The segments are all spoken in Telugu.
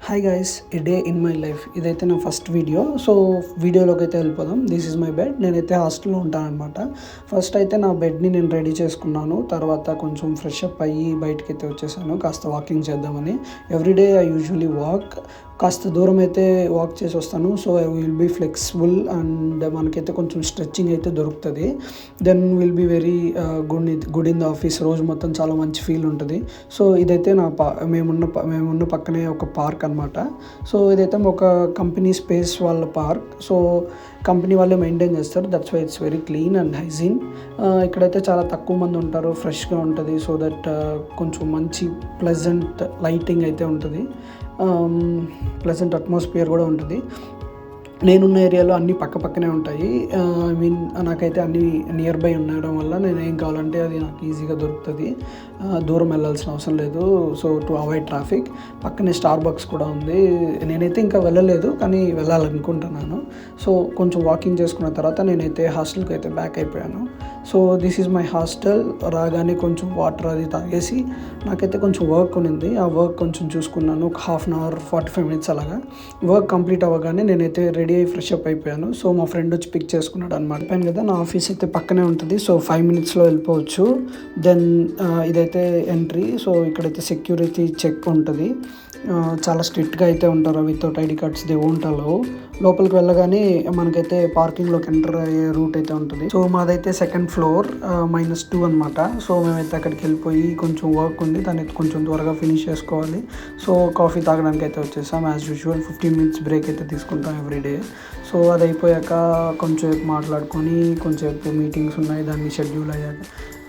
Hi guys, A day in my life. ఇదైతే నా ఫస్ట్ వీడియో. సో వీడియోలోకి అయితే వెళ్ళిపోదాం. This is my bed. నేనైతే హాస్టల్లో ఉంటాను అనమాట. ఫస్ట్ అయితే నా బెడ్ని నేను రెడీ చేసుకున్నాను. తర్వాత కొంచెం ఫ్రెష్ అప్ అయ్యి బయటకి అయితే వచ్చేసాను కాస్త వాకింగ్ చేద్దామని. Everyday I usually walk. కాస్త దూరం అయితే వాక్ చేసి వస్తాను. So I will be flexible and మనకైతే కొంచెం స్ట్రెచ్చింగ్ అయితే దొరుకుతుంది. Then will be very good in the office. రోజు మొత్తం చాలా మంచి ఫీల్ ఉంటుంది. సో ఇదైతే మేమున్న పక్కనే ఒక పార్క్ అనమాట. సో ఇదైతే ఒక కంపెనీ స్పేస్ వాళ్ళ పార్క్. సో కంపెనీ వాళ్ళే మెయింటైన్ చేస్తారు. That's why it's very clean and hygiene. ఇక్కడైతే చాలా తక్కువ మంది ఉంటారు. ఫ్రెష్గా ఉంటుంది. సో దట్ కొంచెం మంచి ప్లెజెంట్ లైటింగ్ అయితే ఉంటుంది. ప్లెజెంట్ అట్మాస్ఫియర్ కూడా ఉంటుంది. నేనున్న ఏరియాలో అన్నీ పక్కనే ఉంటాయి. నాకైతే అన్నీ నియర్ బై ఉండడం వల్ల నేను ఏం కావాలంటే అది నాకు ఈజీగా దొరుకుతుంది. దూరం వెళ్ళాల్సిన అవసరం లేదు. So to avoid traffic. పక్కనే స్టార్ బక్స్ కూడా ఉంది. నేనైతే ఇంకా వెళ్ళలేదు, కానీ వెళ్ళాలనుకుంటున్నాను. సో కొంచెం వాకింగ్ చేసుకున్న తర్వాత నేనైతే హాస్టల్కి అయితే బ్యాక్ అయిపోయాను. So this is my hostel. రాగానే కొంచెం వాటర్ అది తాగేసి నాకైతే కొంచెం వర్క్ ఉంది. ఆ వర్క్ కొంచెం చూసుకున్నాను. ఒక హాఫ్ అన్ అవర్ 45 minutes అలాగా. వర్క్ కంప్లీట్ అవ్వగానే నేనైతే రెడీ అయ్యి ఫ్రెష్ అప్ అయిపోయాను. సో మా ఫ్రెండ్ వచ్చి పిక్ చేసుకున్నాడు అనమాట. చెప్పాను కదా, నా ఆఫీస్ అయితే పక్కనే ఉంటుంది. సో 5 minutesలో వెళ్ళిపోవచ్చు. దెన్ ఇదైతే ఎంట్రీ. సో ఇక్కడైతే సెక్యూరిటీ చెక్ ఉంటుంది. చాలా స్ట్రిక్ట్గా అయితే ఉంటారు. Without ID cards they won't allow. లోపలికి వెళ్ళగానే మనకైతే పార్కింగ్లోకి ఎంటర్ అయ్యే రూట్ అయితే ఉంటుంది. సో మాదైతే సెకండ్ ఫ్లోర్ -2 అనమాట. సో మేమైతే అక్కడికి వెళ్ళిపోయి కొంచెం వర్క్ ఉంది, దాన్ని కొంచెం త్వరగా ఫినిష్ చేసుకోవాలి. సో కాఫీ తాగడానికి అయితే వచ్చేసాం. యాజ్ యూజువల్ 15 minutes బ్రేక్ అయితే తీసుకుంటాం ఎవ్రీడే. సో అది అయిపోయాక కొంచెంసేపు మాట్లాడుకొని, కొంచెంసేపు మీటింగ్స్ ఉన్నాయి దాన్ని షెడ్యూల్ అయ్యాక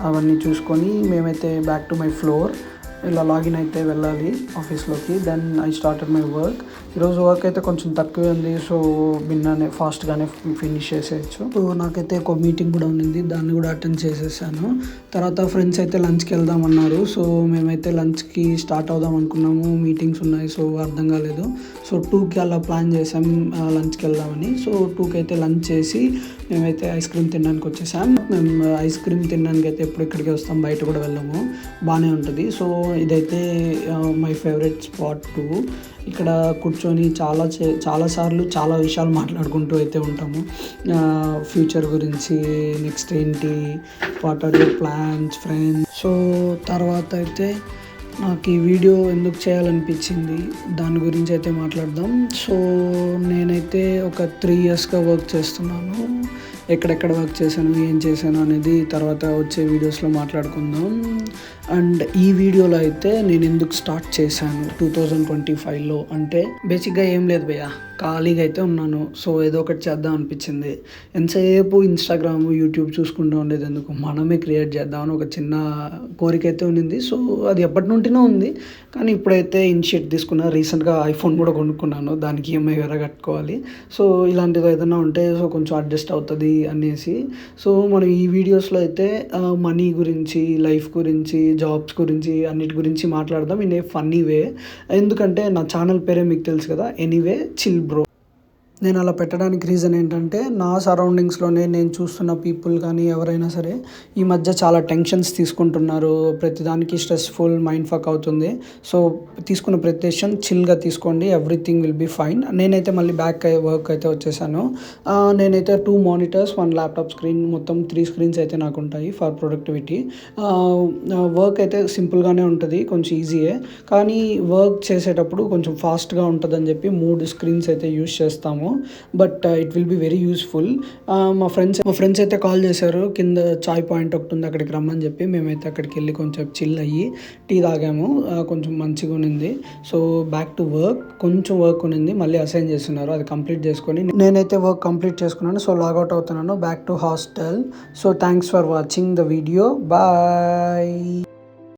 అవన్నీ చూసుకొని మేమైతే బ్యాక్ టు మై ఫ్లోర్ ఇలా లాగిన్ అయితే వెళ్ళాలి ఆఫీస్లోకి. Then I started my work. ఈరోజు వర్క్ అయితే కొంచెం తక్కువే ఉంది. సో ఫాస్ట్గానే ఫినిష్ చేసేయచ్చు. సో నాకైతే ఒక మీటింగ్ కూడా ఉంది, దాన్ని కూడా అటెండ్ చేసేసాను. తర్వాత ఫ్రెండ్స్ అయితే లంచ్కి వెళ్దామన్నారు. సో మేమైతే లంచ్కి స్టార్ట్ అవుదాం అనుకున్నాము. మీటింగ్స్ ఉన్నాయి, సో అర్థం కాలేదు. సో 2కి అలా ప్లాన్ చేసాం లంచ్కి వెళ్దామని. సో 2కి అయితే లంచ్ చేసి మేమైతే ఐస్ క్రీమ్ తినడానికి వచ్చేసాం. మేము ఐస్ క్రీమ్ తినడానికి అయితే ఎప్పుడు ఇక్కడికి వస్తాం, బయట కూడా వెళ్ళాము. బాగానే ఉంటుంది. సో ఇదైతే మై ఫేవరెట్ స్పాట్ టూ. ఇక్కడ కూర్చొని చాలాసార్లు చాలా విషయాలు మాట్లాడుకుంటూ అయితే ఉంటాము. ఫ్యూచర్ గురించి, నెక్స్ట్ ఏంటి, what are your plans, friends. So తర్వాత అయితే నాకు ఈ వీడియో ఎందుకు చేయాలనిపించింది దాని గురించి అయితే మాట్లాడదాం. సో నేనైతే ఒక 3 yearsగా వర్క్ చేస్తున్నాను. ఎక్కడెక్కడ వర్క్ చేశాను, ఏం చేశాను అనేది తర్వాత వచ్చే వీడియోస్లో మాట్లాడుకుందాం. అండ్ ఈ వీడియోలో అయితే నేను ఎందుకు స్టార్ట్ చేశాను 2025లో అంటే బేసిక్గా ఏం లేదు భయ్య, ఖాళీగా అయితే ఉన్నాను. సో ఏదో ఒకటి చేద్దాం అనిపించింది. ఎంతసేపు ఇన్స్టాగ్రామ్, యూట్యూబ్ చూసుకుంటూ ఉండేది ఎందుకు, మనమే క్రియేట్ చేద్దామని ఒక చిన్న కోరిక అయితే ఉంది. సో అది ఎప్పటి నుండినో ఉంది, కానీ ఇప్పుడైతే ఇనిషియేట్ తీసుకున్నా. రీసెంట్గా ఐఫోన్ కూడా కొనుక్కున్నాను, దానికి ఈఎంఐ వేరే కట్టుకోవాలి. సో ఇలాంటిది ఏదైనా ఉంటే సో కొంచెం అడ్జస్ట్ అవుతుంది అనేసి. సో మనం ఈ వీడియోస్లో అయితే మనీ గురించి, లైఫ్ గురించి, జాబ్స్ గురించి, అన్నిటి గురించి మాట్లాడదాం ఇన్ ఏ ఫన్నీ వే. ఎందుకంటే నా ఛానల్ పేరే మీకు తెలుసు కదా, ఎనీవే చిల్ బ్రో. నేను అలా పెట్టడానికి రీజన్ ఏంటంటే నా సరౌండింగ్స్లోనే నేను చూస్తున్న పీపుల్ కానీ ఎవరైనా సరే ఈ మధ్య చాలా టెన్షన్స్ తీసుకుంటున్నారు. ప్రతిదానికి స్ట్రెస్ఫుల్, మైండ్ ఫక్ అవుతుంది. సో తీసుకున్న ప్రతి డెసిషన్ చిల్గా తీసుకోండి, ఎవ్రీథింగ్ విల్ బీ ఫైన్. నేనైతే మళ్ళీ బ్యాక్ వర్క్ అయితే వచ్చేసాను. నేనైతే 2 monitors, 1 laptop స్క్రీన్, మొత్తం 3 screens అయితే నాకు ఉంటాయి ఫర్ ప్రొడక్టివిటీ. వర్క్ అయితే సింపుల్గానే ఉంటుంది, కొంచెం ఈజీయే. కానీ వర్క్ చేసేటప్పుడు కొంచెం ఫాస్ట్గా ఉంటుందని చెప్పి 3 screens అయితే యూజ్ చేస్తాము. But it will be very useful. మా ఫ్రెండ్స్ అయితే కాల్ చేశారు, కింద చాయ్ పాయింట్ ఒకటి ఉంది అక్కడికి రమ్మని చెప్పి. మేమైతే అక్కడికి వెళ్ళి కొంచెం చిల్ అయ్యి టీ తాగాము. కొంచెం మంచిగా ఉన్నింది. So back to work. కొంచెం వర్క్ ఉన్నింది, మళ్ళీ అసైన్ చేస్తున్నారు, అది కంప్లీట్ చేసుకొని నేనైతే వర్క్ కంప్లీట్ చేసుకున్నాను. సో లాగౌట్ అవుతున్నాను, back to hostel. So thanks for watching the video. Bye.